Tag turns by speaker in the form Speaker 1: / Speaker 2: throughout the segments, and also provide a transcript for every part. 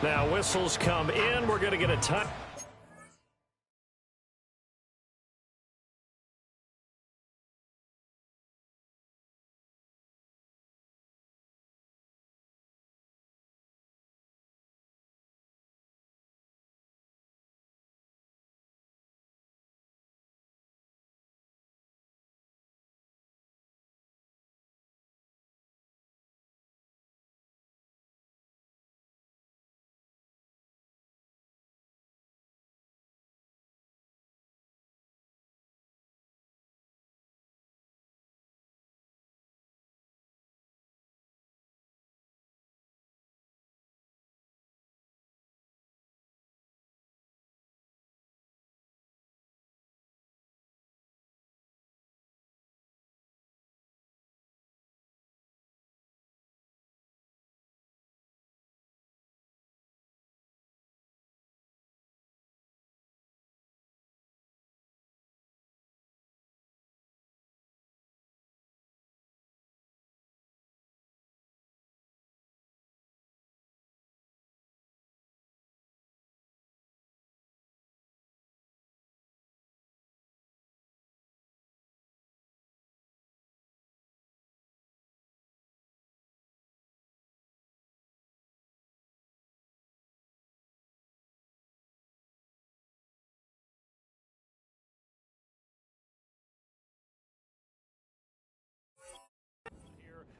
Speaker 1: Now whistles come in. We're going to get a time.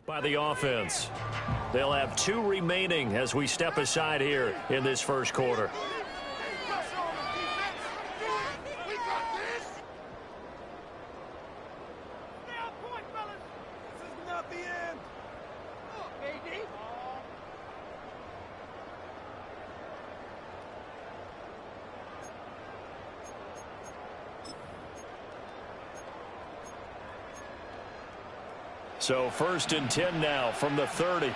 Speaker 1: By the offense. They'll have 2 remaining as we step aside here in this first quarter. So 1st and 10 now from the 30.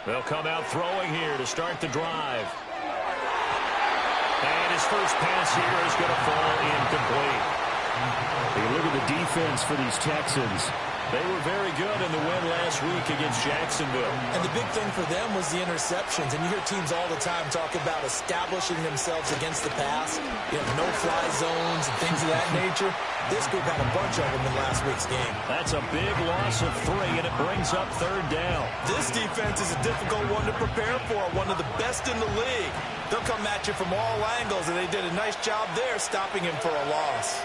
Speaker 1: They'll come out throwing here to start the drive. And his first pass here is going to fall incomplete.
Speaker 2: Hey, look at the defense for these Texans.
Speaker 1: They were very good in the win last week against Jacksonville.
Speaker 3: And the big thing for them was the interceptions. And you hear teams all the time talk about establishing themselves against the pass. You know, no-fly zones and things of that nature. This group had a bunch of them in last week's game.
Speaker 1: That's a big loss of 3, and it brings up 3rd down.
Speaker 3: This defense is a difficult one to prepare for, one of the best in the league. They'll come at you from all angles, and they did a nice job there stopping him for a loss.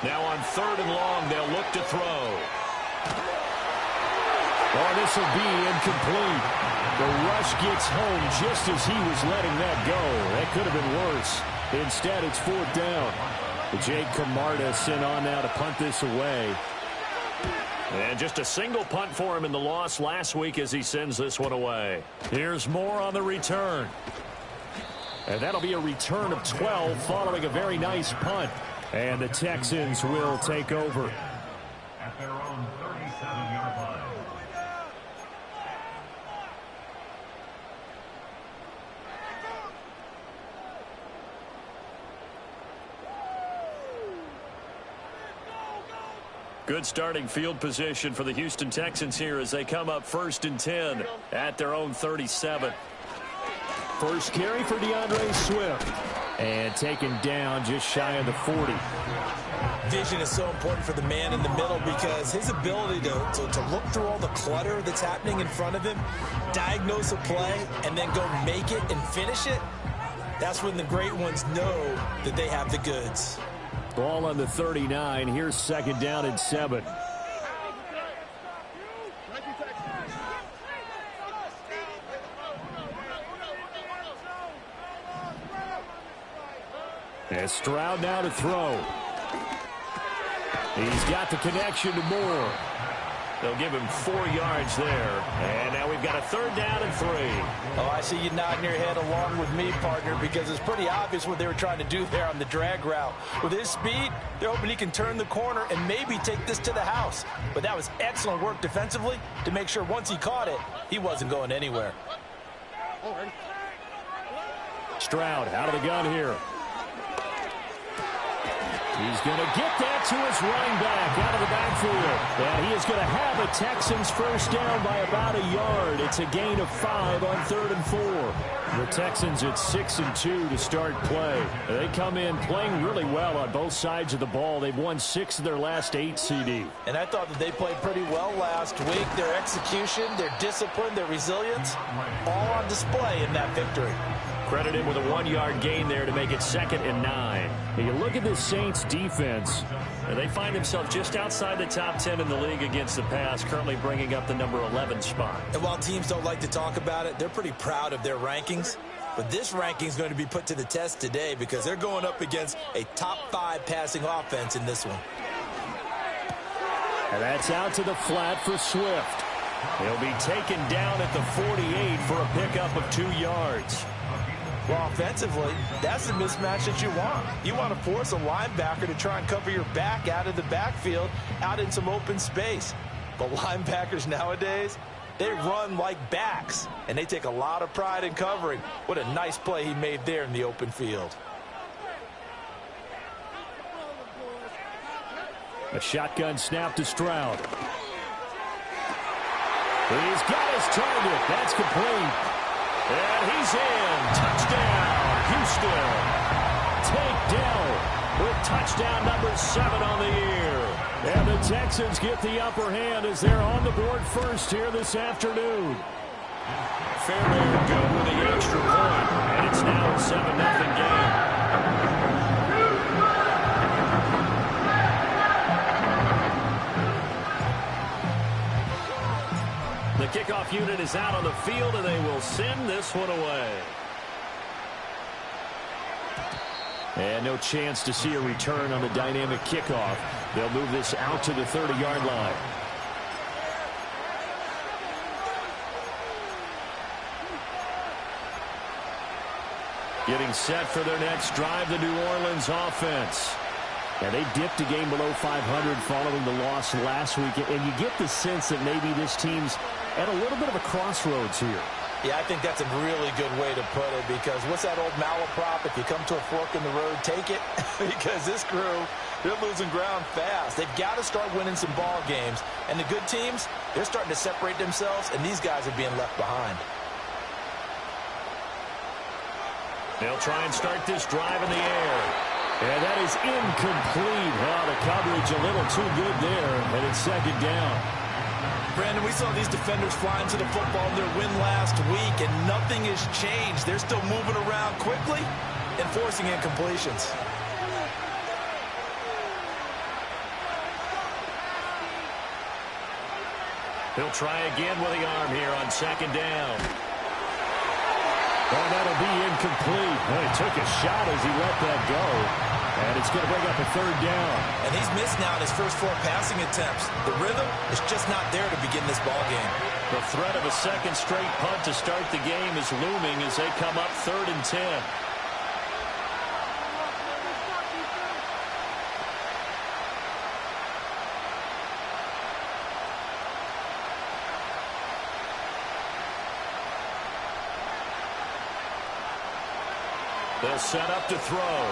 Speaker 1: Now on 3rd and long, they'll look to throw.
Speaker 2: Oh, this will be incomplete. The rush gets home just as he was letting that go. That could have been worse. Instead, it's 4th down. Jake Camarda sent on now to punt this away.
Speaker 1: And just a single punt for him in the loss last week as he sends this one away. Here's more on the return. And that'll be a return of 12 following a very nice punt.
Speaker 2: And the Texans will take over.
Speaker 4: At their own 37-yard line.
Speaker 1: Good starting field position for the Houston Texans here as they come up 1st and 10 at their own 37.
Speaker 2: First carry for DeAndre Swift. And taken down just shy of the 40.
Speaker 3: Vision is so important for the man in the middle because his ability to look through all the clutter that's happening in front of him, diagnose a play, and then go make it and finish it, that's when the great ones know that they have the goods.
Speaker 2: Ball on the 39. Here's 2nd down and 7. And Stroud now to throw. He's got the connection to Moore.
Speaker 1: They'll give him 4 yards there. And now we've got a 3rd down and 3.
Speaker 3: Oh, I see you nodding your head along with me, partner, because it's pretty obvious what they were trying to do there on the drag route. With his speed, they're hoping he can turn the corner and maybe take this to the house. But that was excellent work defensively to make sure once he caught it, he wasn't going anywhere.
Speaker 2: Stroud out of the gun here. He's going to get that to his running back out of the backfield. And he is going to have a Texans first down by about a yard. It's a gain of 5 on 3rd and 4. The Texans at 6-2 to start play. They come in playing really well on both sides of the ball. They've won 6 of their last 8 CD.
Speaker 3: And I thought that they played pretty well last week. Their execution, their discipline, their resilience, all on display in that victory.
Speaker 1: Credit him with a 1-yard gain there to make it 2nd and 9.
Speaker 2: You look at this Saints defense.
Speaker 1: They find themselves just outside the top 10 in the league against the pass, currently bringing up the number 11 spot.
Speaker 3: And while teams don't like to talk about it, they're pretty proud of their rankings. But this ranking is going to be put to the test today because they're going up against a top 5 passing offense in this one.
Speaker 2: And that's out to the flat for Swift.
Speaker 1: He'll be taken down at the 48 for a pickup of 2 yards.
Speaker 3: Well, offensively, that's the mismatch that you want. You want to force a linebacker to try and cover your back out of the backfield, out in some open space. But linebackers nowadays, they run like backs, and they take a lot of pride in covering. What a nice play he made there in the open field.
Speaker 2: A shotgun snap to Stroud. He's got his target. That's complete.
Speaker 1: And he's in. Touchdown, Houston.
Speaker 2: Takedown with touchdown number 7 on the year. And the Texans get the upper hand as they're on the board first here this afternoon.
Speaker 1: Fairbairn go with the extra point, and it's now a 7-0 game. The kickoff unit is out on the field, and they will send this one away.
Speaker 2: And no chance to see a return on the dynamic kickoff. They'll move this out to the 30-yard line. Getting set for their next drive, the New Orleans offense. And they dipped a game below 500 following the loss last week. And you get the sense that maybe this team's at a little bit of a crossroads here.
Speaker 3: Yeah, I think that's a really good way to put it because what's that old malaprop? If you come to a fork in the road, take it. Because this crew, they're losing ground fast. They've got to start winning some ball games. And the good teams, they're starting to separate themselves, and these guys are being left behind.
Speaker 1: They'll try and start this drive in the air.
Speaker 2: And that is incomplete. Well, the coverage a little too good there, and it's 2nd down.
Speaker 3: Brandon, we saw these defenders flying to the football in their win last week, and nothing has changed. They're still moving around quickly and forcing incompletions.
Speaker 1: He'll try again with the arm here on 2nd down.
Speaker 2: Oh, that'll be incomplete. Well, he took a shot as he let that go. And it's going to bring up a 3rd down.
Speaker 3: And he's missed now his first 4 passing attempts. The rhythm is just not there to begin this ball game.
Speaker 1: The threat of a 2nd straight punt to start the game is looming as they come up 3rd and 10. They'll set up to throw.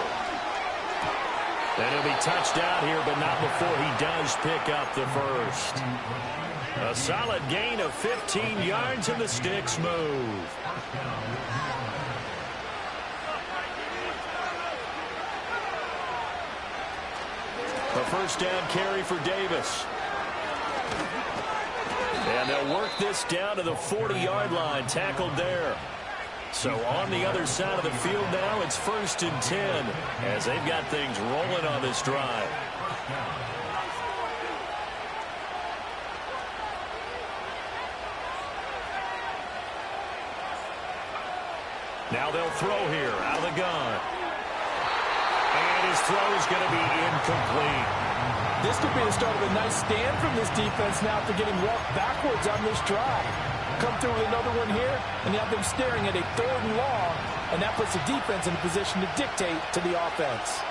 Speaker 1: And he'll be touched out here, but not before he does pick up the first. A solid gain of 15 yards, and the sticks move. A first down carry for Davis. And they'll work this down to the 40-yard line, tackled there. So on the other side of the field now, it's 1st and 10 as they've got things rolling on this drive. Now they'll throw here out of the gun. And his throw is going to be incomplete.
Speaker 3: This could be the start of a nice stand from this defense now after getting roughed backwards on this drive. Come through with another one here, and you have them staring at a 3rd and long, and that puts the defense in a position to dictate to the offense.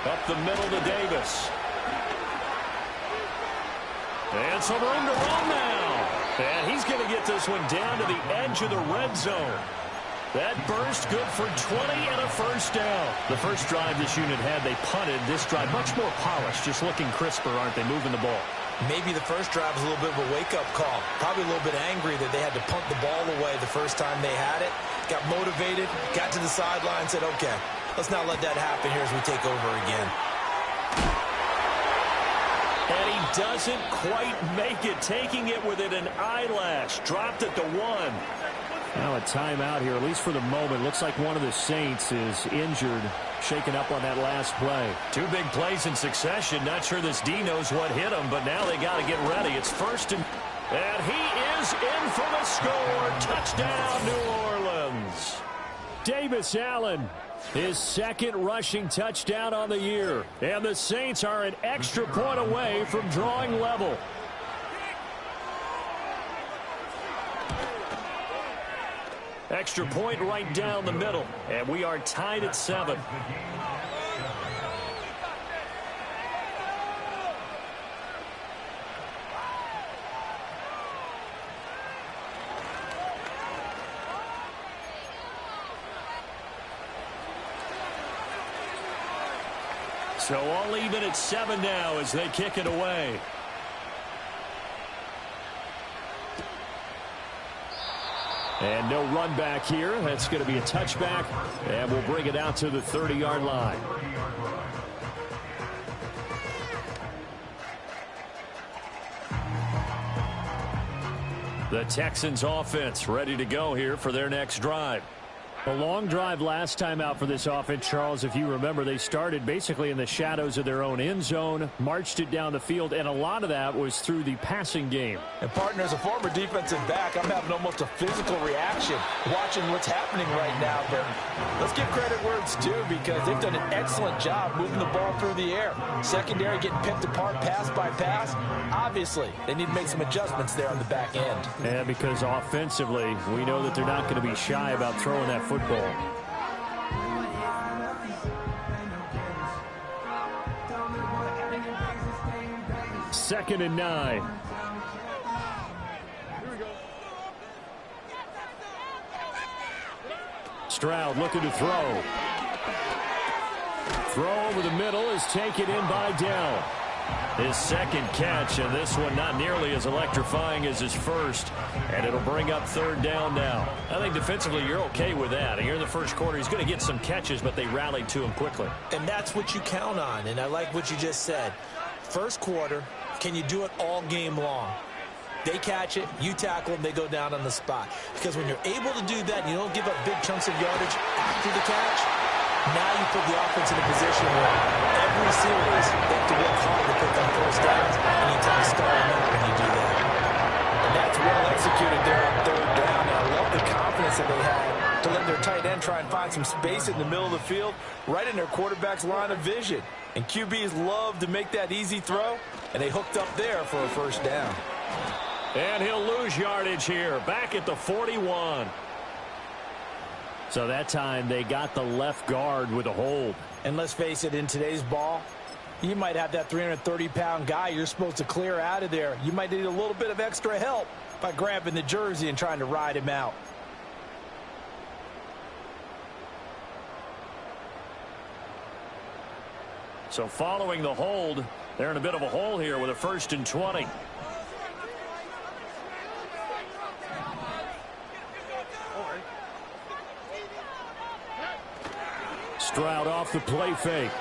Speaker 1: Up the middle to Davis. And some room to run now. And he's going to get this one down to the edge of the red zone. That burst good for 20 and a first down. The first drive this unit had, they punted. This drive much more polished, just looking crisper, aren't they, moving the ball.
Speaker 3: Maybe the first drive was a little bit of a wake-up call. Probably a little bit angry that they had to punt the ball away the first time they had it. Got motivated, got to the sideline, said, okay, let's not let that happen here as we take over again.
Speaker 1: And he doesn't quite make it, taking it within an eyelash. Dropped it to 1.
Speaker 2: Now a timeout here, at least for the moment. Looks like one of the Saints is injured, shaken up on that last play.
Speaker 1: 2 big plays in succession. Not sure this D knows what hit him, but now they got to get ready. It's first and he is in for the score. Touchdown, New Orleans.
Speaker 2: Davis Allen, his 2nd rushing touchdown on the year. And the Saints are an extra point away from drawing level.
Speaker 1: Extra point right down the middle. And we are tied at 7. So all even at 7 now as they kick it away.
Speaker 2: And no run back here. That's going to be a touchback. And we'll bring it out to the 30-yard line.
Speaker 1: The Texans offense ready to go here for their next drive.
Speaker 2: A long drive last time out for this offense, Charles. If you remember, they started basically in the shadows of their own end zone, marched it down the field, and a lot of that was through the passing game.
Speaker 3: And, partner, as a former defensive back, I'm having almost a physical reaction watching what's happening right now. But let's give credit where it's due because they've done an excellent job moving the ball through the air. Secondary getting picked apart pass by pass. Obviously, they need to make some adjustments there on the back end.
Speaker 2: And because offensively, we know that they're not going to be shy about throwing that football. 2nd and 9. Stroud looking to throw. Throw over the middle is taken in by Dell.
Speaker 1: His 2nd catch, and this one not nearly as electrifying as his first. And it'll bring up 3rd down now. I think defensively you're okay with that. And here in the first quarter, he's going to get some catches, but they rallied to him quickly.
Speaker 3: And that's what you count on, and I like what you just said. First quarter, can you do it all game long? They catch it, you tackle them, they go down on the spot. Because when you're able to do that and you don't give up big chunks of yardage after the catch, now you put the offense in a position where every series they have to work hard to pick up first downs, and you tend to start them up when you do that. And that's well executed there on 3rd down. And I love the confidence that they had to let their tight end try and find some space in the middle of the field, right in their quarterback's line of vision. And QBs love to make that easy throw, and they hooked up there for a first down.
Speaker 1: And he'll lose yardage here, back at the 41.
Speaker 2: So that time they got the left guard with a hold.
Speaker 3: And let's face it, in today's ball, you might have that 330-pound guy you're supposed to clear out of there. You might need a little bit of extra help by grabbing the jersey and trying to ride him out.
Speaker 1: So following the hold, they're in a bit of a hole here with a 1st and 20.
Speaker 2: Stroud off the play fake.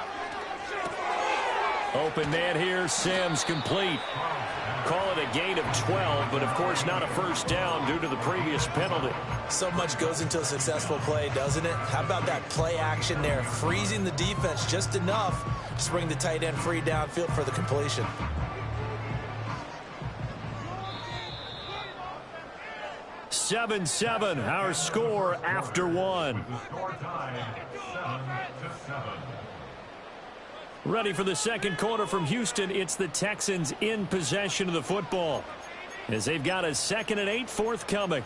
Speaker 1: Open man here, Sims complete. Call it a gain of 12, but of course not a first down due to the previous penalty.
Speaker 3: So much goes into a successful play, doesn't it? How about that play action there, freezing the defense just enough to bring the tight end free downfield for the completion.
Speaker 1: Seven, our score after one.
Speaker 4: Score time, 7.
Speaker 1: Ready for the second quarter from Houston. It's the Texans in possession of the football as they've got a 2nd and 8 forthcoming.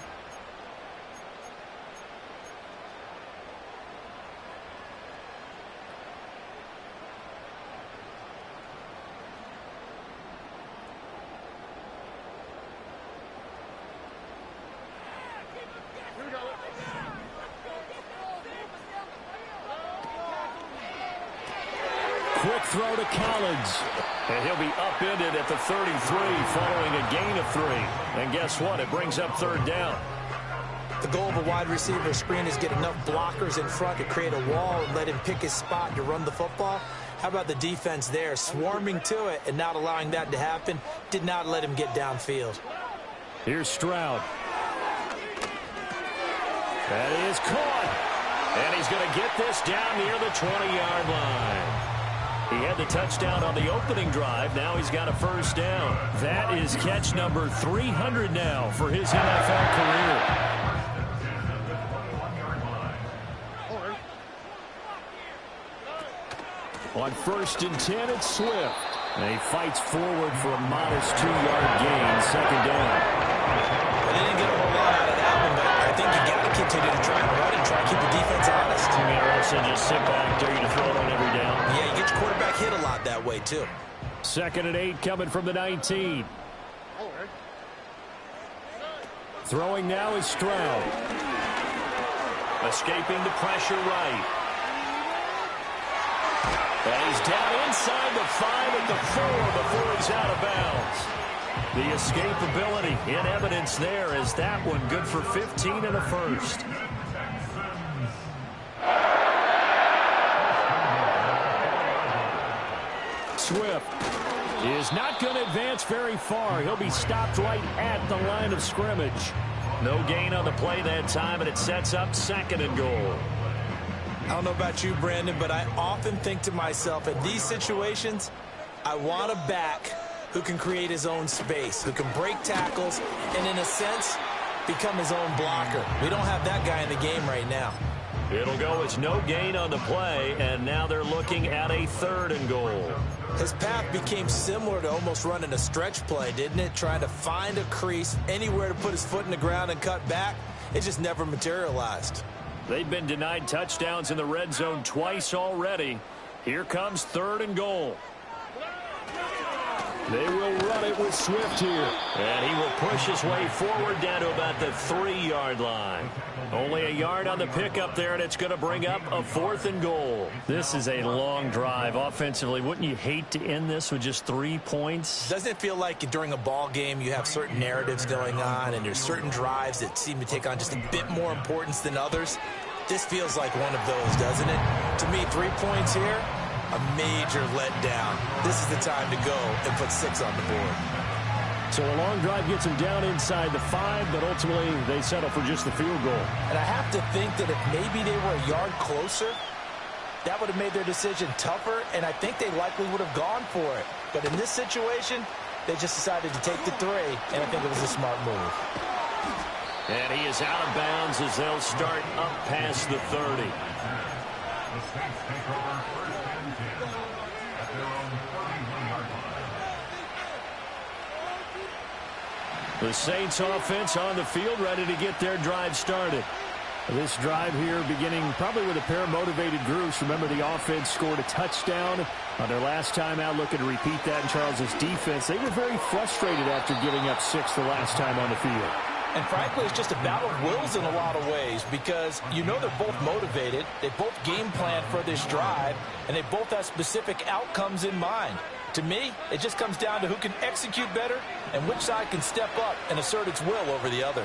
Speaker 1: Quick throw to Collins. And he'll be upended at the 33 following a gain of 3. And guess what? It brings up 3rd down.
Speaker 3: The goal of a wide receiver screen is get enough blockers in front to create a wall and let him pick his spot to run the football. How about the defense there, swarming to it and not allowing that to happen? Did not let him get downfield.
Speaker 1: Here's Stroud. That is caught. And he's going to get this down near the 20-yard line. He had the touchdown on the opening drive. Now he's got a 1st down. That is catch number 300 now for his NFL career. On 1st and 10, it's Swift. And he fights forward for a modest 2-yard gain, 2nd down.
Speaker 3: They didn't get a whole lot out of that one, but I think you got to continue to try and run and try and keep the defense honest.
Speaker 1: I mean, or else they just sit back there to throw it on every down.
Speaker 3: Yeah, you get your quarterback hit a lot that way, too.
Speaker 1: 2nd and 8 coming from the 19. Throwing now is Stroud. Escaping the pressure right. And he's down inside the 5 at the 4 before he's out of bounds. The escapability in evidence there is that one good for 15 and a 1st. Swift is not going to advance very far. He'll be stopped right at the line of scrimmage. No gain on the play that time, and it sets up 2nd and goal.
Speaker 3: I don't know about you, Brandon, but I often think to myself, in these situations, I want a back who can create his own space, who can break tackles, and in a sense, become his own blocker. We don't have that guy in the game right now.
Speaker 1: It'll go as no gain on the play, and now they're looking at a 3rd and goal.
Speaker 3: His path became similar to almost running a stretch play, didn't it? Trying to find a crease, anywhere to put his foot in the ground and cut back. It just never materialized.
Speaker 1: They've been denied touchdowns in the red zone twice already. Here comes 3rd and goal. They will run it with Swift here. And he will push his way forward down to about the 3-yard line. Only a yard on the pickup there, and it's going to bring up a 4th and goal. This is a long drive offensively. Wouldn't you hate to end this with just 3 points?
Speaker 3: Doesn't it feel like during a ball game you have certain narratives going on and there's certain drives that seem to take on just a bit more importance than others? This feels like one of those, doesn't it? To me, 3 points here, a major letdown. This is the time to go and put 6 on the board.
Speaker 1: So a long drive gets them down inside the 5, but ultimately they settle for just the field goal.
Speaker 3: And I have to think that if maybe they were a yard closer, that would have made their decision tougher, and I think they likely would have gone for it. But in this situation, they just decided to take the 3, and I think it was a smart move.
Speaker 1: And he is out of bounds as they'll start up past the 30.
Speaker 4: The Saints take over 1st and 10 at their own 31-yard line.
Speaker 1: The Saints offense on the field, ready to get their drive started. This drive here beginning probably with a pair of motivated groups. Remember, the offense scored a touchdown on their last time out, looking to repeat that in Charles's defense. They were very frustrated after giving up 6 the last time on the field.
Speaker 3: And frankly, it's just a battle of wills in a lot of ways because you know they're both motivated. They both game plan for this drive, and they both have specific outcomes in mind. To me, it just comes down to who can execute better and which side can step up and assert its will over the other.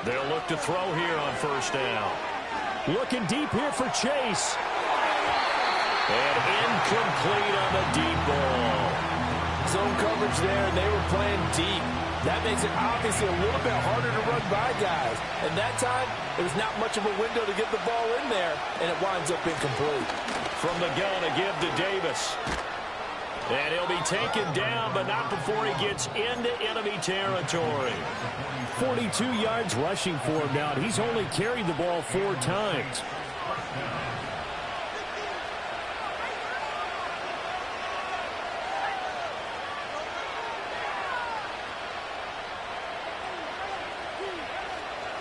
Speaker 1: They'll look to throw here on 1st down. Looking deep here for Chase. And incomplete on the deep ball.
Speaker 3: Zone coverage there, and they were playing deep. That makes it obviously a little bit harder to run by guys. And that time, there was not much of a window to get the ball in there, and it winds up incomplete.
Speaker 1: From the gun, a give to Davis. And he'll be taken down, but not before he gets into enemy territory.
Speaker 2: 42 yards rushing for him now. He's only carried the ball 4 times.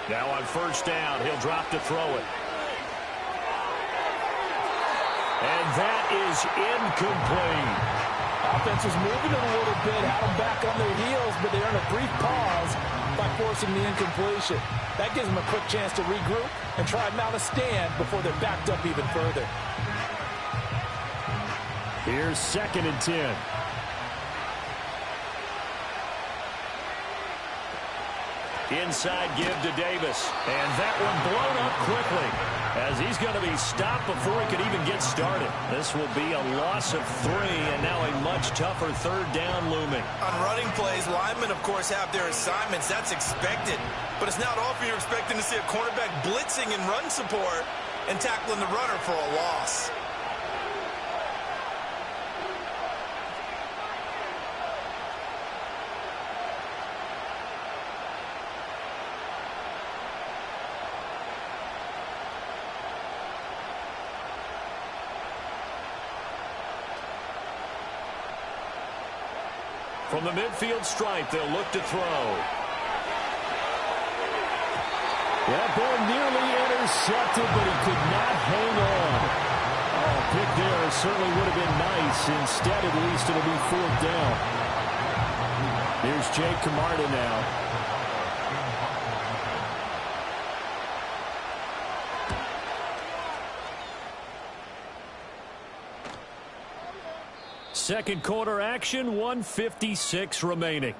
Speaker 1: Now on first down, he'll drop to throw it. And that is incomplete.
Speaker 3: Offense was moving it a little bit, had them back on their heels, but they earned a brief pause by forcing the incompletion. That gives them a quick chance to regroup and try and mount a stand before they're backed up even further.
Speaker 2: Here's 2nd and 10.
Speaker 1: Inside give to Davis. And that one blown up quickly as he's going to be stopped before he could even get started. This will be a loss of 3 and now a much tougher 3rd down looming.
Speaker 3: On running plays, linemen, of course, have their assignments. That's expected. But it's not often you're expecting to see a cornerback blitzing in run support and tackling the runner for a loss.
Speaker 1: From the midfield stripe, they'll look to throw.
Speaker 2: That ball nearly intercepted, but he could not hang on. Oh, pick there certainly would have been nice. Instead, at least, it'll be 4th down. Here's Jake Camarda now.
Speaker 1: Second quarter action, 1:56 remaining.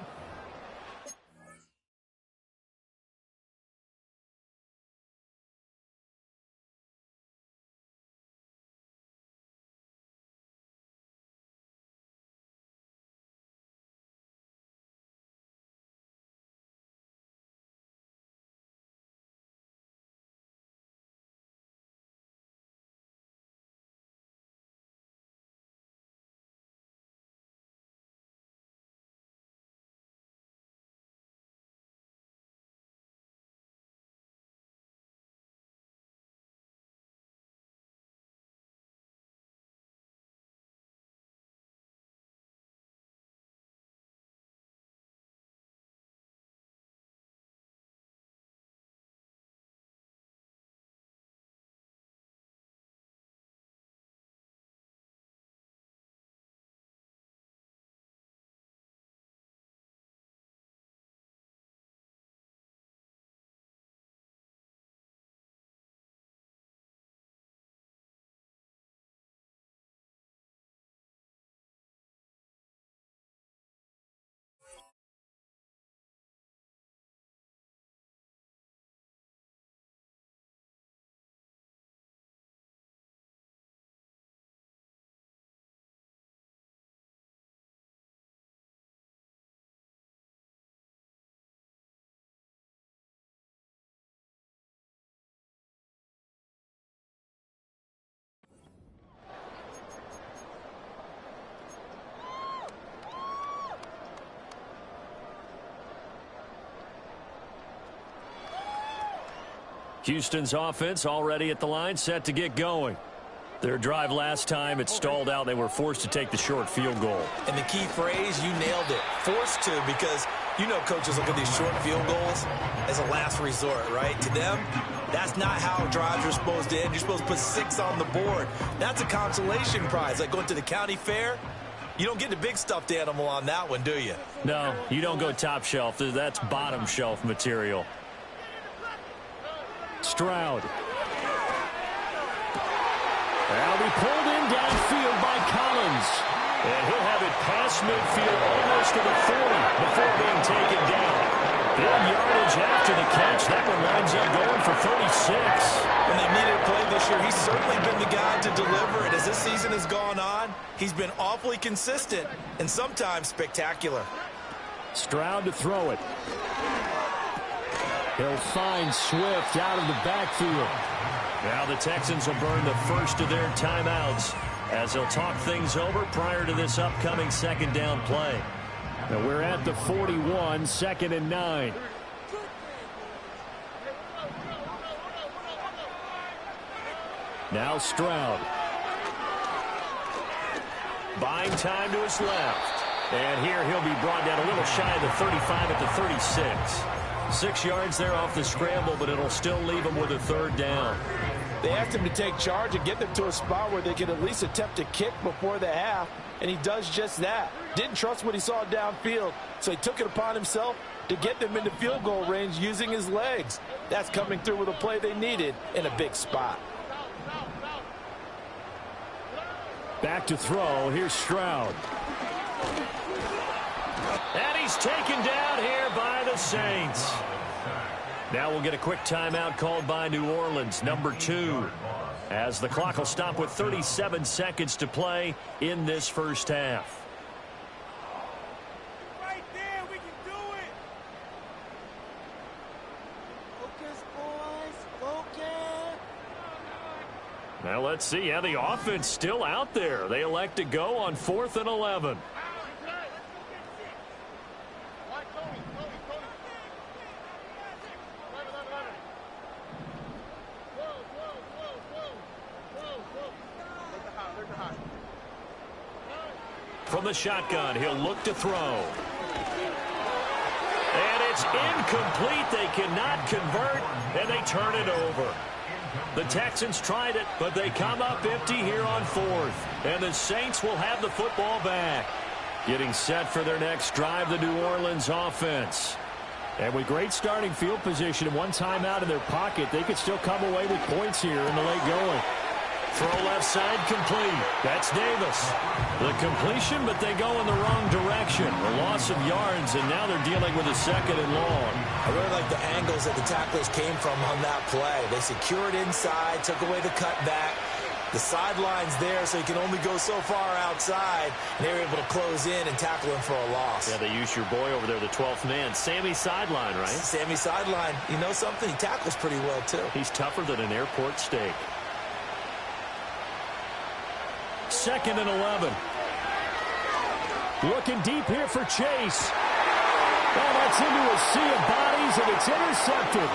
Speaker 1: Houston's offense already at the line, set to get going. Their drive last time, it stalled out. They were forced to take the short field goal.
Speaker 3: And the key phrase, you nailed it, forced to, because you know coaches look at these short field goals as a last resort, right? To them, that's not how drives are supposed to end. You're supposed to put 6 on the board. That's a consolation prize, like going to the county fair. You don't get the big stuffed animal on that one, do you?
Speaker 1: No, you don't go top shelf. That's bottom shelf material. Stroud.
Speaker 2: That'll be pulled in downfield by Collins.
Speaker 1: And he'll have it past midfield almost to the 40 before being taken down. Good yardage after the catch. That one lines up going for 36.
Speaker 3: When they needed a play this year, he's certainly been the guy to deliver it. As this season has gone on, he's been awfully consistent and sometimes spectacular.
Speaker 2: Stroud to throw it. He'll find Swift out of the backfield.
Speaker 1: Now the Texans will burn the first of their timeouts. as he'll talk things over prior to this upcoming second down play.
Speaker 2: Now we're at the 41, 2nd and 9. Now Stroud.
Speaker 1: Buying time to his left. And here he'll be brought down a little shy of the 35 at the 36. 6 yards there off the scramble, but it'll still leave him with a 3rd down.
Speaker 3: They asked him to take charge and get them to a spot where they could at least attempt to kick before the half, and he does just that. Didn't trust what he saw downfield, so he took it upon himself to get them into field goal range using his legs. That's coming through with a play they needed in a big spot.
Speaker 2: Back to throw. Here's Stroud.
Speaker 1: And he's taken down here by the Saints. Now we'll get a quick timeout called by New Orleans, number 2, as the clock will stop with 37 seconds to play in this first half.
Speaker 5: Right there, we can do it. Focus, boys, focus.
Speaker 1: Now let's see. Yeah, the offense still out there. They elect to go on 4th and 11. From the shotgun, he'll look to throw. And it's incomplete. They cannot convert, and they turn it over. The Texans tried it, but they come up empty here on 4th. And the Saints will have the football back. Getting set for their next drive, the New Orleans offense.
Speaker 2: And with great starting field position and one timeout in their pocket, they could still come away with points here in the late going.
Speaker 1: Throw left side complete. That's Davis. The completion, but they go in the wrong direction. A loss of yards, and now they're dealing with a 2nd and long.
Speaker 3: I really like the angles that the tacklers came from on that play. They secured inside, took away the cutback. The sideline's there, so he can only go so far outside. And they were able to close in and tackle him for a loss.
Speaker 1: Yeah, they used your boy over there, the 12th man. Sammy Sideline, right?
Speaker 3: Sammy Sideline. You know something? He tackles pretty well, too.
Speaker 1: He's tougher than an airport steak. 2nd and 11.
Speaker 2: Looking deep here for Chase. Oh, that's into a sea of bodies, and it's intercepted.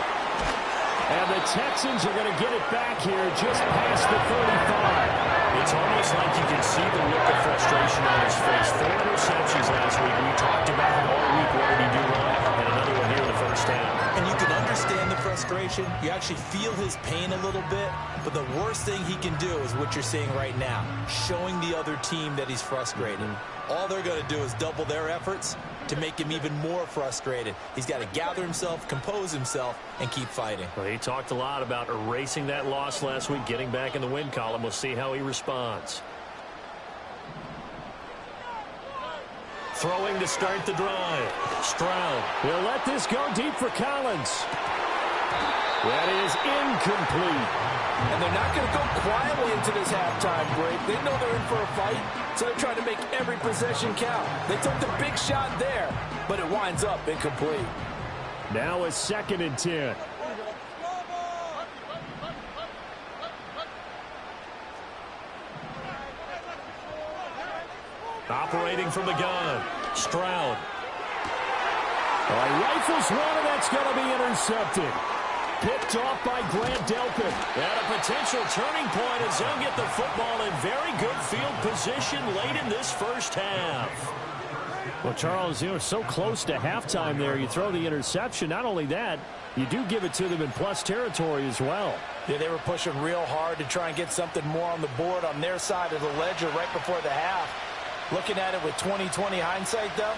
Speaker 2: And the Texans are going to get it back here just past the 35.
Speaker 1: It's almost like you can see the look of frustration on his face. 4 interceptions last week. We talked about him all week. What did he do wrong? And another one here in the first half.
Speaker 3: And you can understand the frustration. You actually feel his pain a little bit. But the worst thing he can do is what you're seeing right now, showing the other team that he's frustrated. All they're going to do is double their efforts to make him even more frustrated. He's got to gather himself, compose himself, and keep fighting.
Speaker 1: Well, he talked a lot about erasing that loss last week, getting back in the win column. We'll see how he responds. Throwing to start the drive. Stroud.
Speaker 2: He'll let this go deep for Collins. That is incomplete.
Speaker 3: And they're not going to go quietly into this halftime break. They know they're in for a fight, so they're trying to make every possession count. They took the big shot there, but it winds up incomplete.
Speaker 2: Now a 2nd and 10.
Speaker 1: Operating from the gun. Stroud.
Speaker 2: Rifles one, and that's going to be intercepted. Picked off by Grant Delpit.
Speaker 1: And a potential turning point as they'll get the football in very good field position late in this first half.
Speaker 2: Well, Charles, you know, so close to halftime there. You throw the interception. Not only that, you do give it to them in plus territory as well.
Speaker 3: Yeah, they were pushing real hard to try and get something more on the board on their side of the ledger right before the half. Looking at it with 20/20 hindsight, though,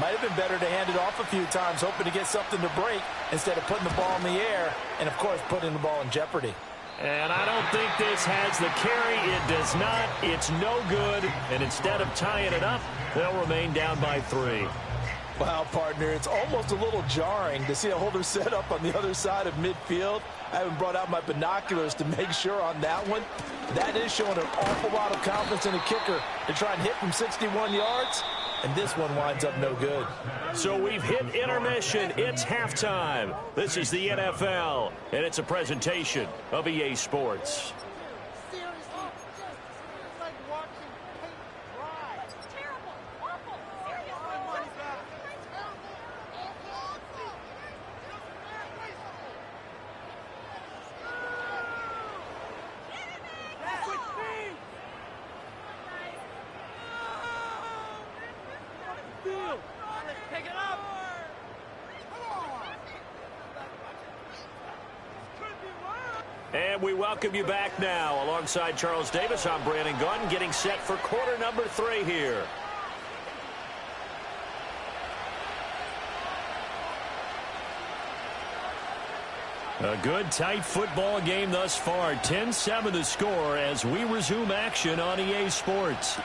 Speaker 3: might have been better to hand it off a few times, hoping to get something to break instead of putting the ball in the air and, of course, putting the ball in jeopardy.
Speaker 1: And I don't think this has the carry. It does not. It's no good. And instead of tying it up, they'll remain down by 3.
Speaker 3: Wow, partner, it's almost a little jarring to see a holder set up on the other side of midfield. I haven't brought out my binoculars to make sure on that one. That is showing an awful lot of confidence in a kicker to try and hit from 61 yards. And this one winds up no good.
Speaker 1: So we've hit intermission. It's halftime. This is the NFL, and it's a presentation of EA Sports.
Speaker 5: Seriously, just like watching Pick it up.
Speaker 1: And we welcome you back now. Alongside Charles Davis, I'm Brandon Gunn, getting set for quarter number 3 here. A good, tight football game thus far. 10-7 the score as we resume action on EA Sports.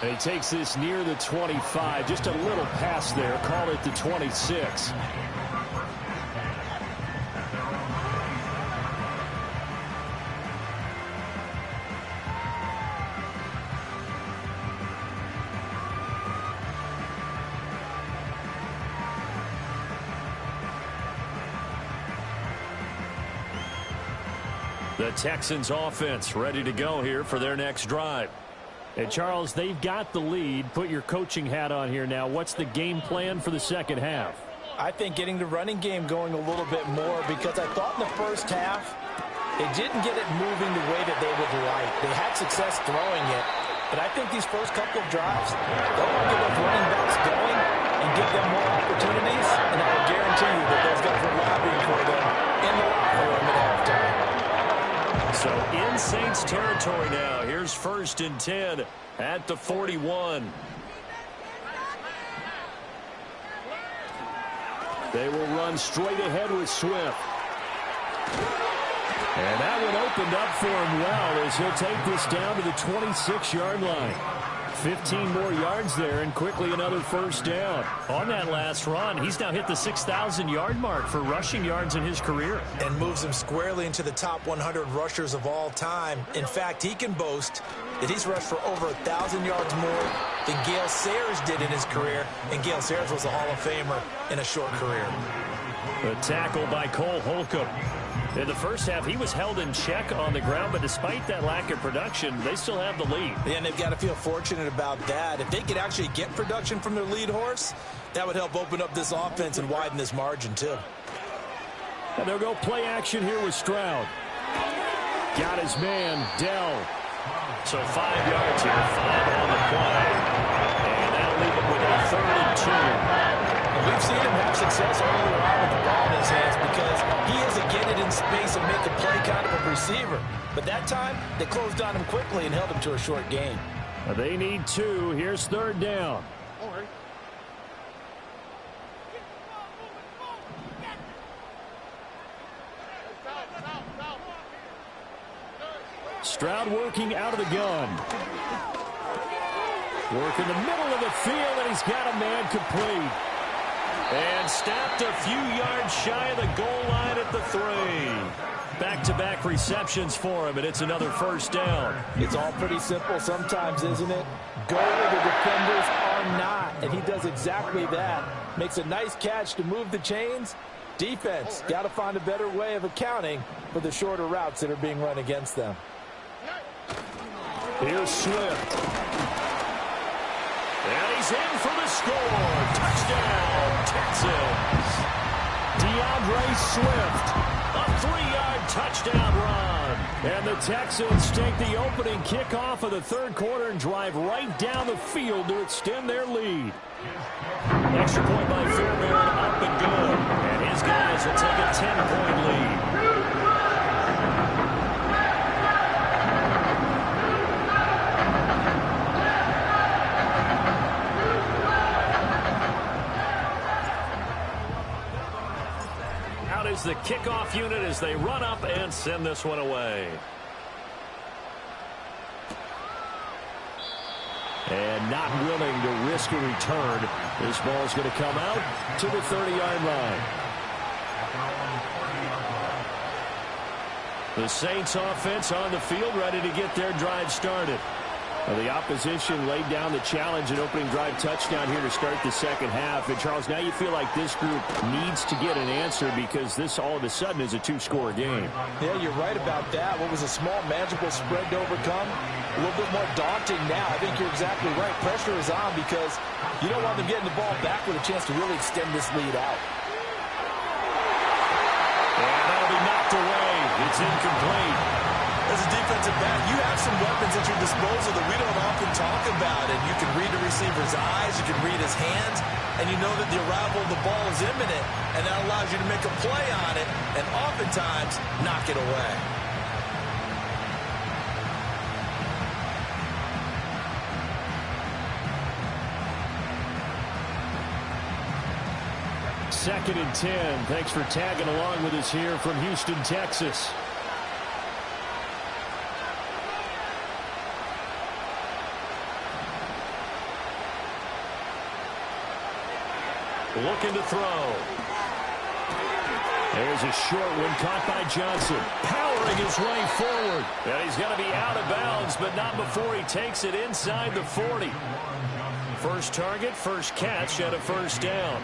Speaker 2: And he takes this near the 25. Just a little pass there. Call it the 26.
Speaker 1: The Texans offense ready to go here for their next drive.
Speaker 2: And Charles, they've got the lead. Put your coaching hat on here now. What's the game plan for the second half?
Speaker 3: I think getting the running game going a little bit more, because I thought in the first half they didn't get it moving the way that they would like. They had success throwing it, but I think these first couple of drives, they'll want to get those running backs going and give them more opportunities, and I will guarantee you that those guys were lobbying for them in the locker room at halftime.
Speaker 1: So in Saints territory now. Here's 1st and 10 at the 41.
Speaker 2: They will run straight ahead with Swift. And that one opened up for him well as he'll take this down to the 26-yard line. 15 more yards there and quickly another first down.
Speaker 1: On that last run, he's now hit the 6,000-yard mark for rushing yards in his career.
Speaker 3: And moves him squarely into the top 100 rushers of all time. In fact, he can boast that he's rushed for over 1,000 yards more than Gale Sayers did in his career. And Gale Sayers was a Hall of Famer in a short career.
Speaker 1: A tackle by Cole Holcomb. In the first half, he was held in check on the ground, but despite that lack of production, they still have the lead.
Speaker 3: And they've got to feel fortunate about that. If they could actually get production from their lead horse, that would help open up this offense and widen this margin, too.
Speaker 2: And they'll go play action here with Stroud. Got his man, Dell.
Speaker 1: So 5 yards here, 5 on the play. And that'll leave it with a 3rd and 2.
Speaker 3: We've seen him have success earlier on with the ball in his hands because he is a get it in space and make a play kind of a receiver. But that time, they closed on him quickly and held him to a short gain.
Speaker 2: They need 2. Here's 3rd down. Stroud working out of the gun. Work in the middle of the field, and he's got a man complete.
Speaker 1: And snapped a few yards shy of the goal line at the 3. Back-to-back receptions for him, and it's another first down.
Speaker 3: It's all pretty simple sometimes, isn't it? Go where the defenders are not, and he does exactly that. Makes a nice catch to move the chains. Defense, got to find a better way of accounting for the shorter routes that are being run against them.
Speaker 2: Here's Swift.
Speaker 1: And he's in for the score. Touchdown, Texans.
Speaker 2: DeAndre Swift.
Speaker 1: A 3-yard touchdown run.
Speaker 2: And the Texans take the opening kickoff of the 3rd quarter and drive right down the field to extend their lead.
Speaker 1: Extra point by Fairbairn, up and good. And his guys will take a 10-point lead. Is the kickoff unit as they run up and send this one away.
Speaker 2: And not willing to risk a return. This ball's going to come out to the 30-yard line.
Speaker 1: The Saints offense on the field ready to get their drive started.
Speaker 2: Well, the opposition laid down the challenge and opening drive touchdown here to start the second half. And, Charles, now you feel like this group needs to get an answer because this all of a sudden is a 2-score game.
Speaker 3: Yeah, you're right about that. What was a small, manageable spread to overcome, a little bit more daunting now. I think you're exactly right. Pressure is on because you don't want them getting the ball back with a chance to really extend this lead out.
Speaker 1: And that'll be knocked away. It's incomplete.
Speaker 3: As a defensive back, you have some weapons at your disposal that we don't often talk receiver's eyes, you can read his hands, and you know that the arrival of the ball is imminent, and that allows you to make a play on it and oftentimes knock it away.
Speaker 2: Second and 10. Thanks for tagging along with us here from Houston, Texas.
Speaker 1: Looking to throw.
Speaker 2: There's a short one caught by Johnson.
Speaker 1: Powering his way forward. And he's going to be out of bounds, but not before he takes it inside the 40. First target, first catch, and a first down.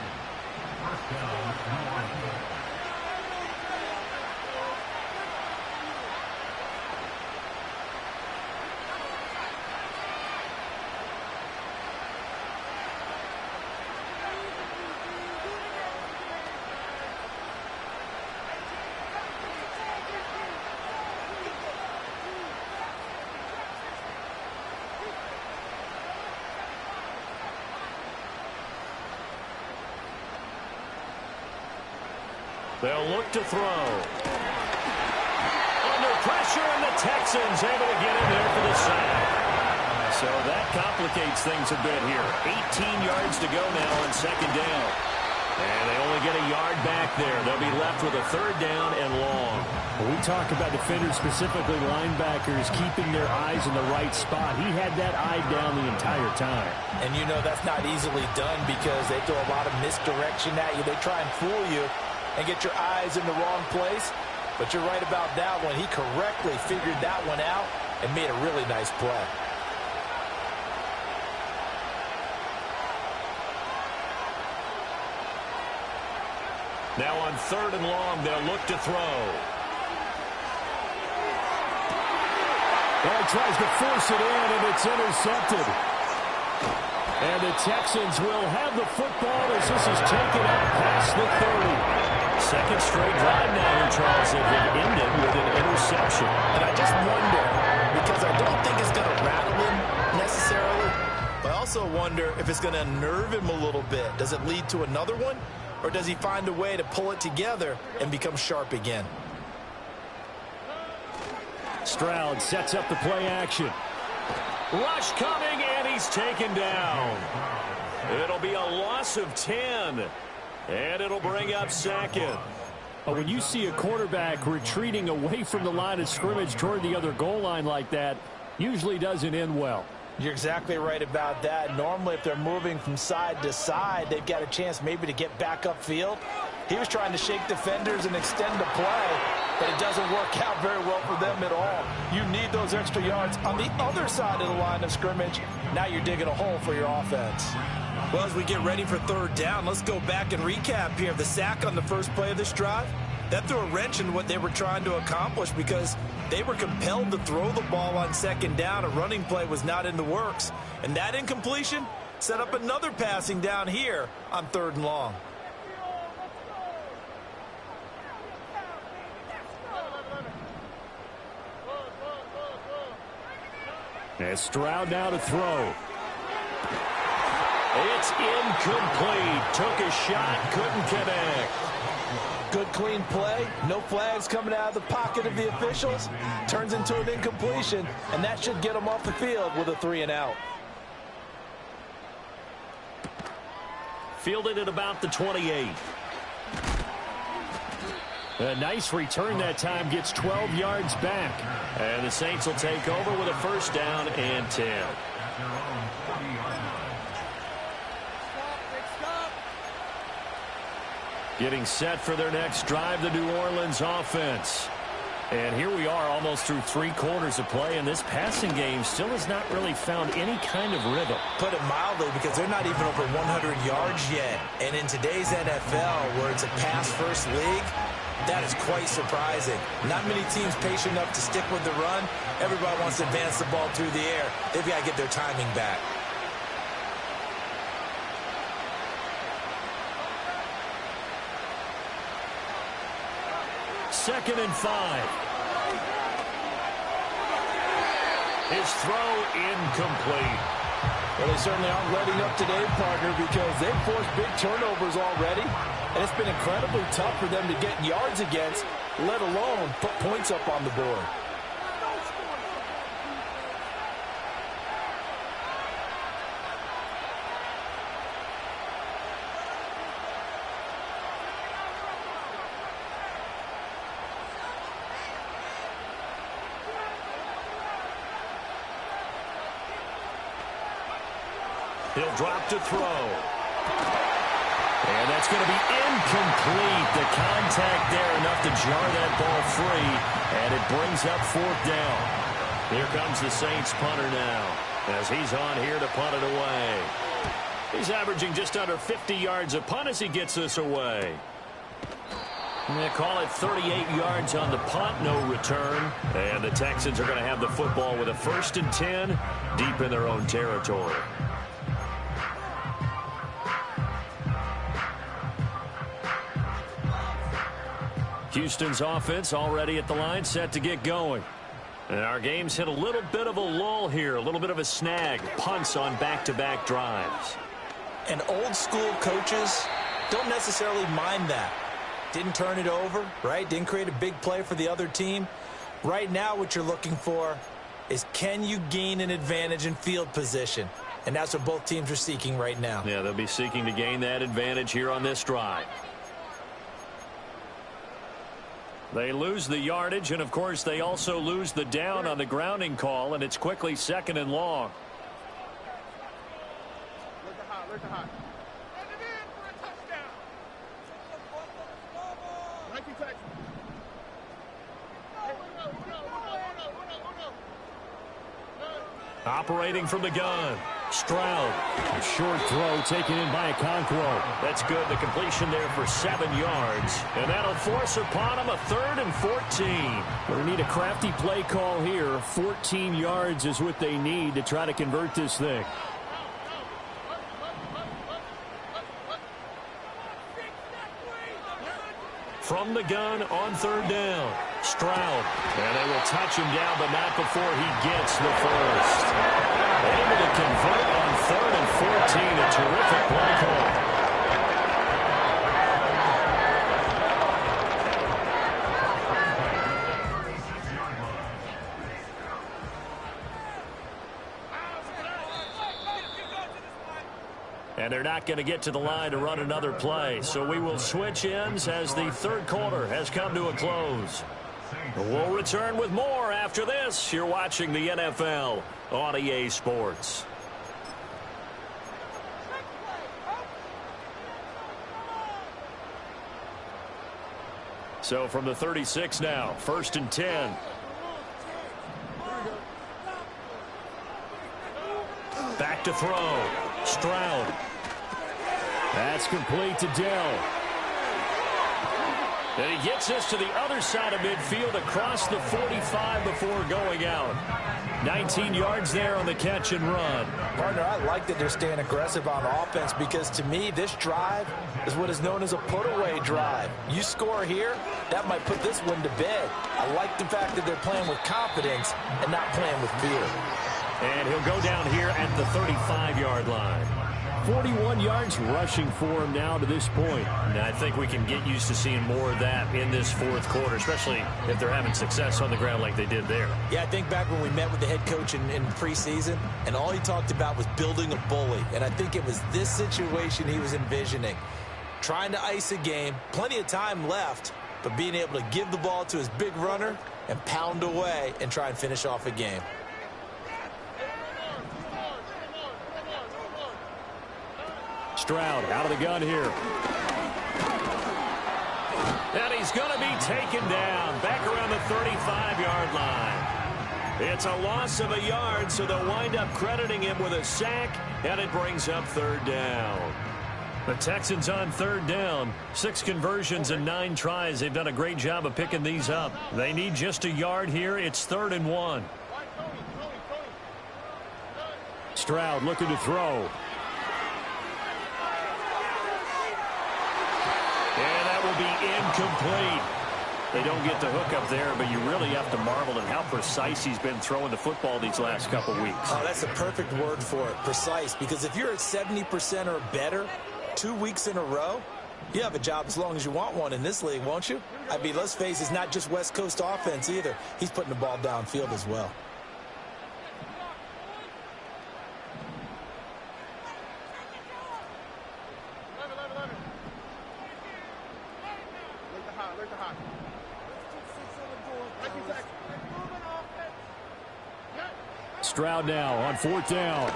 Speaker 1: They'll look to throw. Under pressure, and the Texans able to get in there for the sack. So that complicates things a bit here. 18 yards to go now on second down. And they only get a yard back there. They'll be left with a third down and long.
Speaker 2: When we talk about defenders, specifically linebackers, keeping their eyes in the right spot. He had that eye down the entire time.
Speaker 3: And you know that's not easily done because they throw a lot of misdirection at you. They try and fool you and get your eyes in the wrong place. But you're right about that one. He correctly figured that one out and made a really nice play.
Speaker 1: Now on third and long, they'll look to throw.
Speaker 2: Well, he tries to force it in, and it's intercepted. And the Texans will have the football as this is taken out past the 30.
Speaker 1: Second straight drive now here, Charles, that have ended with an interception.
Speaker 3: And I just wonder, because I don't think it's going to rattle him necessarily, but I also wonder if it's going to unnerve him a little bit. Does it lead to another one? Or does he find a way to pull it together and become sharp again?
Speaker 2: Stroud sets up the play action.
Speaker 1: Rush coming, and he's taken down. It'll be a loss of 10. And it'll bring up second.
Speaker 2: When you see a quarterback retreating away from the line of scrimmage toward the other goal line like that, usually doesn't end well.
Speaker 3: You're exactly right about that. Normally, if they're moving from side to side, they've got a chance maybe to get back upfield. He was trying to shake defenders and extend the play, but it doesn't work out very well for them at all. You need those extra yards on the other side of the line of scrimmage. Now you're digging a hole for your offense. Well, as we get ready for third down, let's go back and recap here. The sack on the first play of this drive, that threw a wrench in what they were trying to accomplish because they were compelled to throw the ball on second down. A running play was not in the works. And that incompletion set up another passing down here on third and long.
Speaker 2: And Stroud now to throw.
Speaker 1: It's incomplete. Took a shot, couldn't connect.
Speaker 3: Good clean play. No flags coming out of the pocket of the officials. Turns into an incompletion, and that should get them off the field with a 3 and out.
Speaker 1: Fielded at about the 28.
Speaker 2: A nice return that time, gets 12 yards back.
Speaker 1: And the Saints will take over with a first down and 10. Getting set for their next drive, the New Orleans offense. And here we are almost through 3 quarters of play, and this passing game still has not really found any kind of rhythm.
Speaker 3: Put it mildly, because they're not even over 100 yards yet. And in today's NFL, where it's a pass-first league, that is quite surprising. Not many teams patient enough to stick with the run. Everybody wants to advance the ball through the air. They've got to get their timing back.
Speaker 1: Second and 5. His throw incomplete.
Speaker 3: Well, they certainly aren't letting up today, partner, because they've forced big turnovers already, and it's been incredibly tough for them to get yards against, let alone put points up on the board.
Speaker 1: He'll drop to throw. And that's going to be incomplete. The contact there enough to jar that ball free, and it brings up 4th down. Here comes the Saints punter now as he's on here to punt it away. He's averaging just under 50 yards a punt as he gets this away. And they call it 38 yards on the punt, no return. And the Texans are going to have the football with a 1st and 10 deep in their own territory. Houston's offense already at the line, set to get going. And our game's hit a little bit of a lull here, a little bit of a snag. Punts on back-to-back drives.
Speaker 3: And old-school coaches don't necessarily mind that. Didn't turn it over, right? Didn't create a big play for the other team. Right now what you're looking for is, can you gain an advantage in field position? And that's what both teams are seeking right now.
Speaker 1: Yeah, they'll be seeking to gain that advantage here on this drive. They lose the yardage, and, of course, they also lose the down on the grounding call, and it's quickly 2nd and long.
Speaker 5: Where's the hot? Send it in for a touchdown. Nike Texas.
Speaker 1: Operating from the gun. Stroud.
Speaker 2: A short throw taken in by Okonkwo.
Speaker 1: That's good. The completion there for 7 yards. And that'll force upon him a 3rd and 14.
Speaker 2: They need a crafty play call here. 14 yards is what they need to try to convert this thing.
Speaker 1: From the gun on 3rd down. Stroud. And they will touch him down, but not before he gets the first. Able to convert on 3rd and 14. A terrific play call. And they're not going to get to the line to run another play. So we will switch ends as the 3rd quarter has come to a close. We'll return with more after this. You're watching the NFL on EA Sports. So from the 36 now, 1st and 10. Back to throw. Stroud.
Speaker 2: That's complete to Dell.
Speaker 1: And he gets this to the other side of midfield across the 45 before going out. 19 yards there on the catch and run.
Speaker 3: Partner, I like that they're staying aggressive on offense because, to me, this drive is what is known as a put-away drive. You score here, that might put this one to bed. I like the fact that they're playing with confidence and not playing with fear.
Speaker 1: And he'll go down here at the 35-yard line.
Speaker 2: 41 yards rushing for him now to this point.
Speaker 1: And I think we can get used to seeing more of that in this 4th quarter, especially if they're having success on the ground like they did there.
Speaker 3: Yeah, I think back when we met with the head coach in preseason, and all he talked about was building a bully. And I think it was this situation he was envisioning. Trying to ice a game, plenty of time left, but being able to give the ball to his big runner and pound away and try and finish off a game.
Speaker 2: Stroud out of the gun here.
Speaker 1: And he's going to be taken down back around the 35-yard line. It's a loss of a yard, so they'll wind up crediting him with a sack, and it brings up 3rd down. The Texans on 3rd down. 6 conversions and 9 tries. They've done a great job of picking these up. They need just a yard here. It's 3rd and 1.
Speaker 2: Stroud looking to throw.
Speaker 1: And that will be incomplete.
Speaker 2: They don't get the hook up there, but you really have to marvel at how precise he's been throwing the football these last couple weeks.
Speaker 3: Oh, that's the perfect word for it, precise, because if you're at 70% or better 2 weeks in a row, you have a job as long as you want one in this league, won't you? I mean, let's face it, it's not just West Coast offense either. He's putting the ball downfield as well.
Speaker 2: Stroud now on 4th down.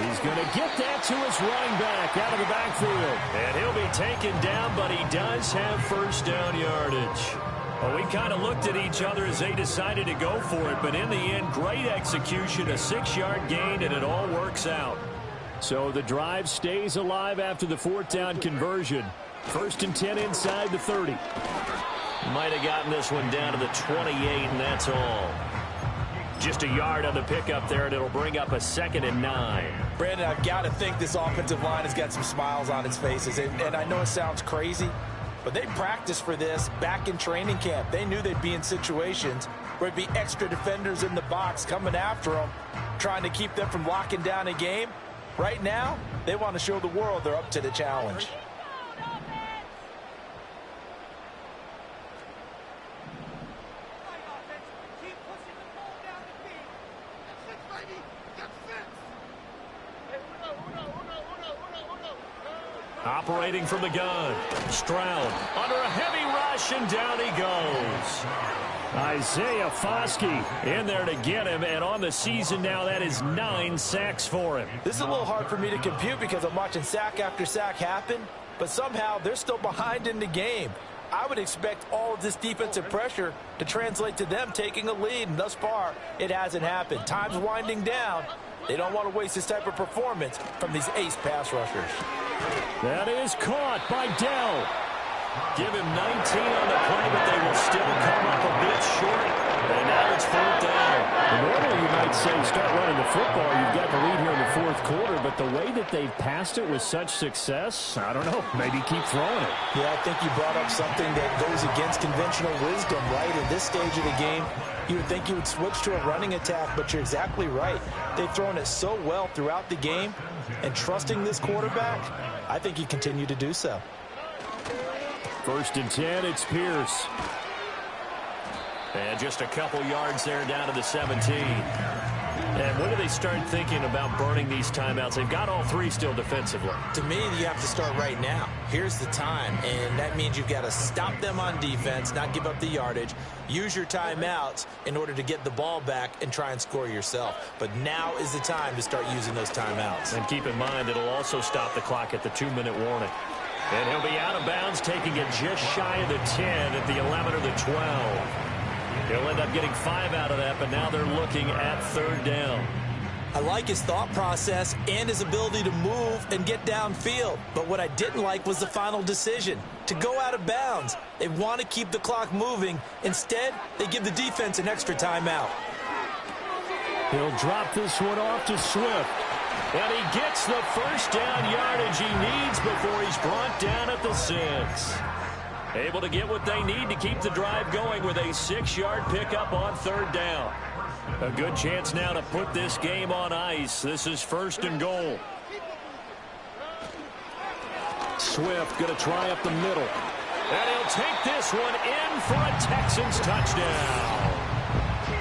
Speaker 2: He's going to get that to his running back out of the backfield.
Speaker 1: And he'll be taken down, but he does have first down yardage. Well, we kind of looked at each other as they decided to go for it, but in the end, great execution, a 6-yard gain, and it all works out.
Speaker 2: So the drive stays alive after the 4th down conversion. 1st and 10 inside the 30.
Speaker 1: Might have gotten this one down to the 28, and that's all. Just a yard on the pickup there, and it'll bring up a 2nd and 9.
Speaker 3: Brandon, I've got to think this offensive line has got some smiles on its faces. And I know it sounds crazy, but they practiced for this back in training camp. They knew they'd be in situations where there'd be extra defenders in the box coming after them, trying to keep them from locking down a game. Right now, they want to show the world they're up to the challenge.
Speaker 1: Operating from the gun, Stroud under a heavy rush, and down he goes.
Speaker 2: Isaiah Foskey
Speaker 1: In there to get him, and on the season now, that is 9 sacks for him.
Speaker 3: This is a little hard for me to compute because I'm watching sack after sack happen, but somehow they're still behind in the game. I would expect all of this defensive pressure to translate to them taking a lead, and thus far, it hasn't happened. Time's winding down. They don't want to waste this type of performance from these ace pass rushers.
Speaker 2: That is caught by Dell.
Speaker 1: Give him 19 on the play, but they will still come up a bit short. And now it's 4th down.
Speaker 2: Normally you might say start running the football. You've got the lead here in the 4th quarter, but the way that they've passed it with such success, I don't know, maybe keep throwing it.
Speaker 3: Yeah, I think you brought up something that goes against conventional wisdom, right? In this stage of the game, you would think you would switch to a running attack, but you're exactly right. They've thrown it so well throughout the game, and trusting this quarterback, I think you continue to do so.
Speaker 2: 1st and 10, it's Pierce.
Speaker 1: And just a couple yards there down to the 17. And when do they start thinking about burning these timeouts? They've got all 3 still defensively.
Speaker 3: To me, you have to start right now. Here's the time, and that means you've got to stop them on defense, not give up the yardage, use your timeouts in order to get the ball back and try and score yourself. But now is the time to start using those timeouts.
Speaker 1: And keep in mind, it'll also stop the clock at the 2-minute warning. And he'll be out of bounds, taking it just shy of the 10 at the 11 or the 12. He'll end up getting 5 out of that, but now they're looking at 3rd down.
Speaker 3: I like his thought process and his ability to move and get downfield. But what I didn't like was the final decision, to go out of bounds. They want to keep the clock moving. Instead, they give the defense an extra timeout.
Speaker 2: He'll drop this one off to Swift.
Speaker 1: And he gets the first down yardage he needs before he's brought down at the 6. Able to get what they need to keep the drive going with a 6-yard pickup on 3rd down. A good chance now to put this game on ice. This is 1st and goal.
Speaker 2: Swift going to try up the middle.
Speaker 1: And he'll take this one in for a Texans touchdown.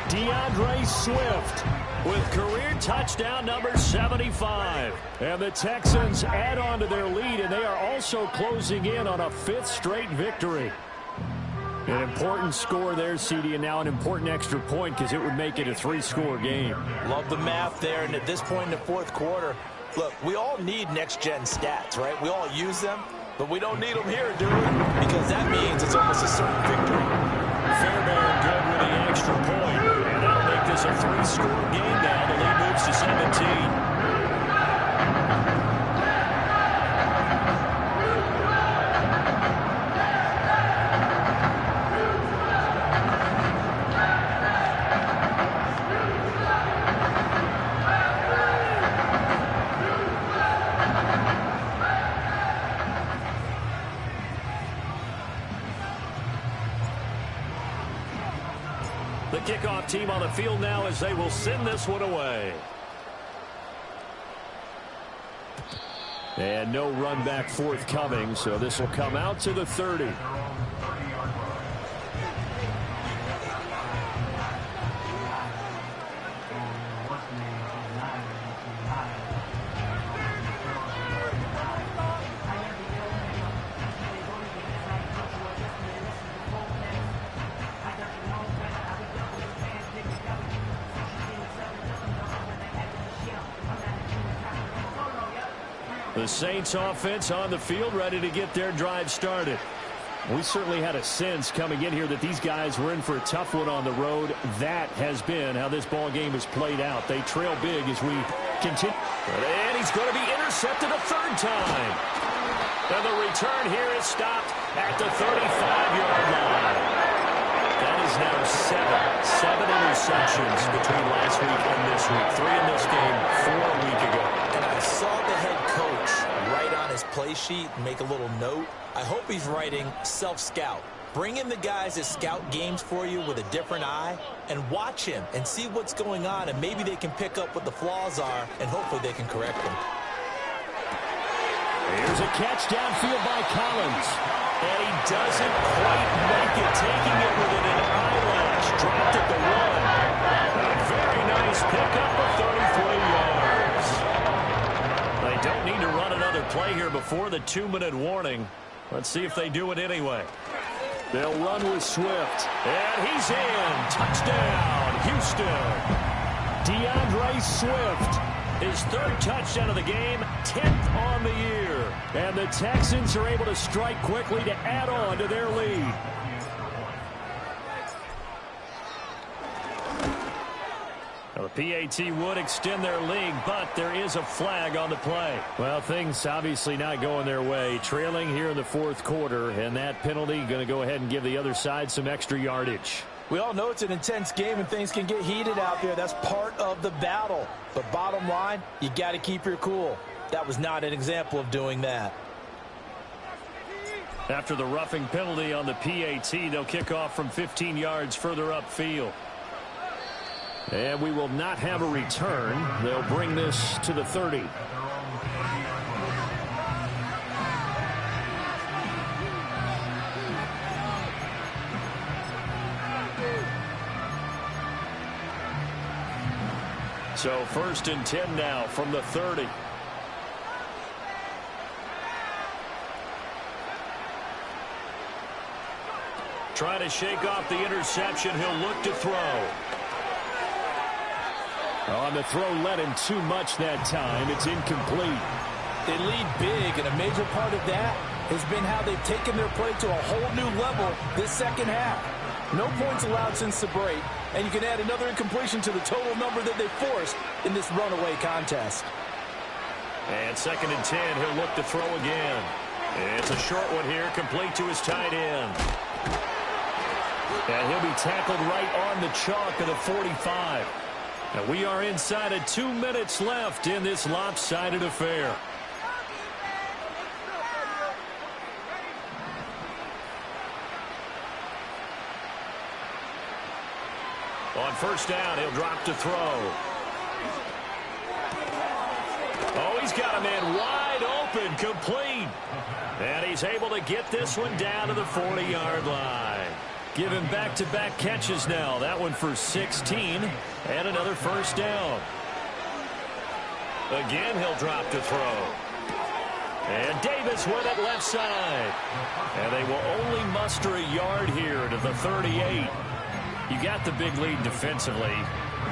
Speaker 2: DeAndre Swift
Speaker 1: with career touchdown number 75.
Speaker 2: And the Texans add on to their lead, and they are also closing in on a 5th straight victory. An important score there, CD, and now an important extra point because it would make it a 3-score game.
Speaker 3: Love the math there, and at this point in the 4th quarter, look, we all need next-gen stats, right? We all use them, but we don't need them here, do we? Because that means it's almost a certain victory.
Speaker 1: Fairbairn good with the extra point. And that'll make this a 3-score game now. The lead moves to 17. kickoff team on the field now as they will send this one away. And no run back forthcoming, so this will come out to the 30. The Saints offense on the field, ready to get their drive started. We certainly had a sense coming in here that these guys were in for a tough one on the road. That has been how this ball game has played out. They trail big as we continue.
Speaker 2: And he's going to be intercepted a third time.
Speaker 1: And the return here is stopped at the 35-yard line. That is now seven interceptions between last week and this week. 3 in this game, 4 a week ago.
Speaker 3: And I saw the head coach write on his play sheet and make a little note. I hope he's writing self-scout. Bring in the guys that scout games for you with a different eye and watch him and see what's going on, and maybe they can pick up what the flaws are, and hopefully they can correct them.
Speaker 2: Here's a catch downfield by Collins.
Speaker 1: And he doesn't quite make it, taking it within an eyelash. Dropped at the 1. A very nice pickup of 33 yards. They don't need to run another play here before the 2-minute warning. Let's see if they do it anyway.
Speaker 2: They'll run with Swift.
Speaker 1: And he's in. Touchdown, Houston.
Speaker 2: DeAndre Swift.
Speaker 1: His 3rd touchdown of the game, 10th on the year.
Speaker 2: And the Texans are able to strike quickly to add on to their lead.
Speaker 1: Now, the PAT would extend their lead, but there is a flag on the play.
Speaker 2: Well, things obviously not going their way. Trailing here in the 4th quarter, and that penalty going to go ahead and give the other side some extra yardage.
Speaker 3: We all know it's an intense game and things can get heated out there. That's part of the battle. But bottom line, you got to keep your cool. That was not an example of doing that.
Speaker 1: After the roughing penalty on the PAT, they'll kick off from 15 yards further upfield.
Speaker 2: And we will not have a return. They'll bring this to the 30.
Speaker 1: So 1st and 10 now from the 30. Trying to shake off the interception. He'll look to throw.
Speaker 2: On the throw, led him too much that time. It's incomplete.
Speaker 3: They lead big, and a major part of that has been how they've taken their play to a whole new level this second half. No points allowed since the break, and you can add another incompletion to the total number that they forced in this runaway contest.
Speaker 1: And 2nd and 10, he'll look to throw again. It's a short one here, complete to his tight end. And he'll be tackled right on the chalk of the 45. And we are inside of 2 minutes left in this lopsided affair. On 1st down, he'll drop to throw. Oh, he's got a man wide open, complete. And he's able to get this one down to the 40-yard line. Give him back-to-back catches now. That one for 16 and another 1st down. Again, he'll drop to throw. And Davis with it left side. And they will only muster a yard here to the 38. You got the big lead defensively.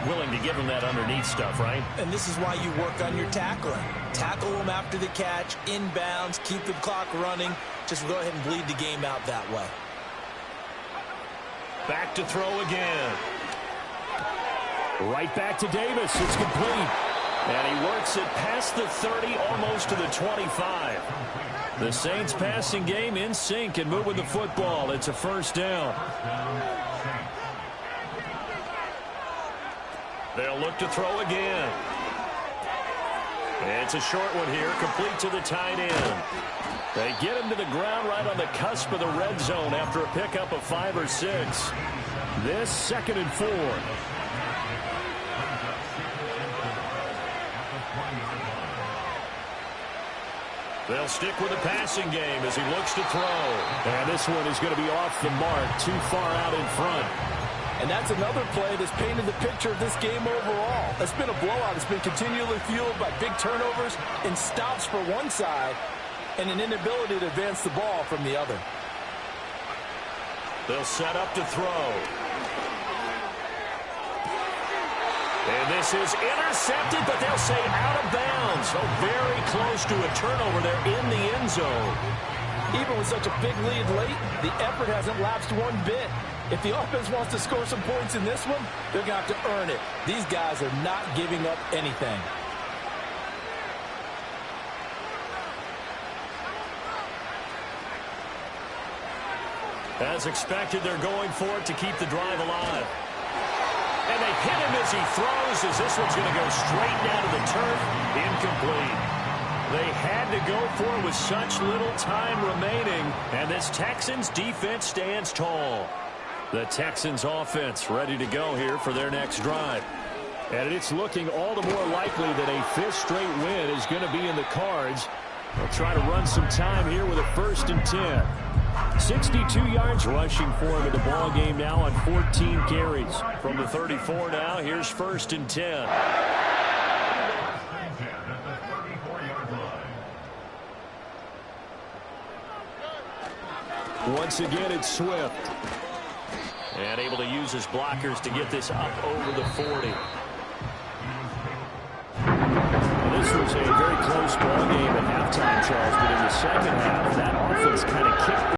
Speaker 1: Willing to give them that underneath stuff, right?
Speaker 3: And this is why you work on your tackling. Tackle them after the catch, inbounds, keep the clock running. Just go ahead and bleed the game out that way.
Speaker 1: Back to throw again.
Speaker 2: Right back to Davis. It's complete.
Speaker 1: And he works it past the 30, almost to the 25. The Saints passing game in sync and moving the football. It's a 1st down. They'll look to throw again. It's a short one here, complete to the tight end. They get him to the ground right on the cusp of the red zone after a pickup of 5 or 6. This 2nd and 4. They'll stick with the passing game as he looks to throw.
Speaker 2: And this one is going to be off the mark, too far out in front.
Speaker 3: And that's another play that's painted the picture of this game overall. It's been a blowout. It's been continually fueled by big turnovers and stops for one side and an inability to advance the ball from the other.
Speaker 1: They'll set up to throw. And this is intercepted, but they'll say out of bounds. So very close to a turnover there in the end zone.
Speaker 3: Even with such a big lead late, the effort hasn't lapsed one bit. If the offense wants to score some points in this one, they're going to have to earn it. These guys are not giving up anything.
Speaker 1: As expected, they're going for it to keep the drive alive. And they hit him as he throws, as this one's going to go straight down to the turf. Incomplete. They had to go for it with such little time remaining, and this Texans defense stands tall. The Texans offense ready to go here for their next drive.
Speaker 2: And it's looking all the more likely that a 5th straight win is going to be in the cards. They'll try to run some time here with a 1st and 10. 62 yards rushing for him in the ball game now on 14 carries.
Speaker 1: From the 34 now, here's 1st and 10.
Speaker 2: Once again, it's Swift.
Speaker 1: And able to use his blockers to get this up over the 40.
Speaker 2: Well, this was a very close ball game at halftime, Charles, but in the second half, that offense kind of kicked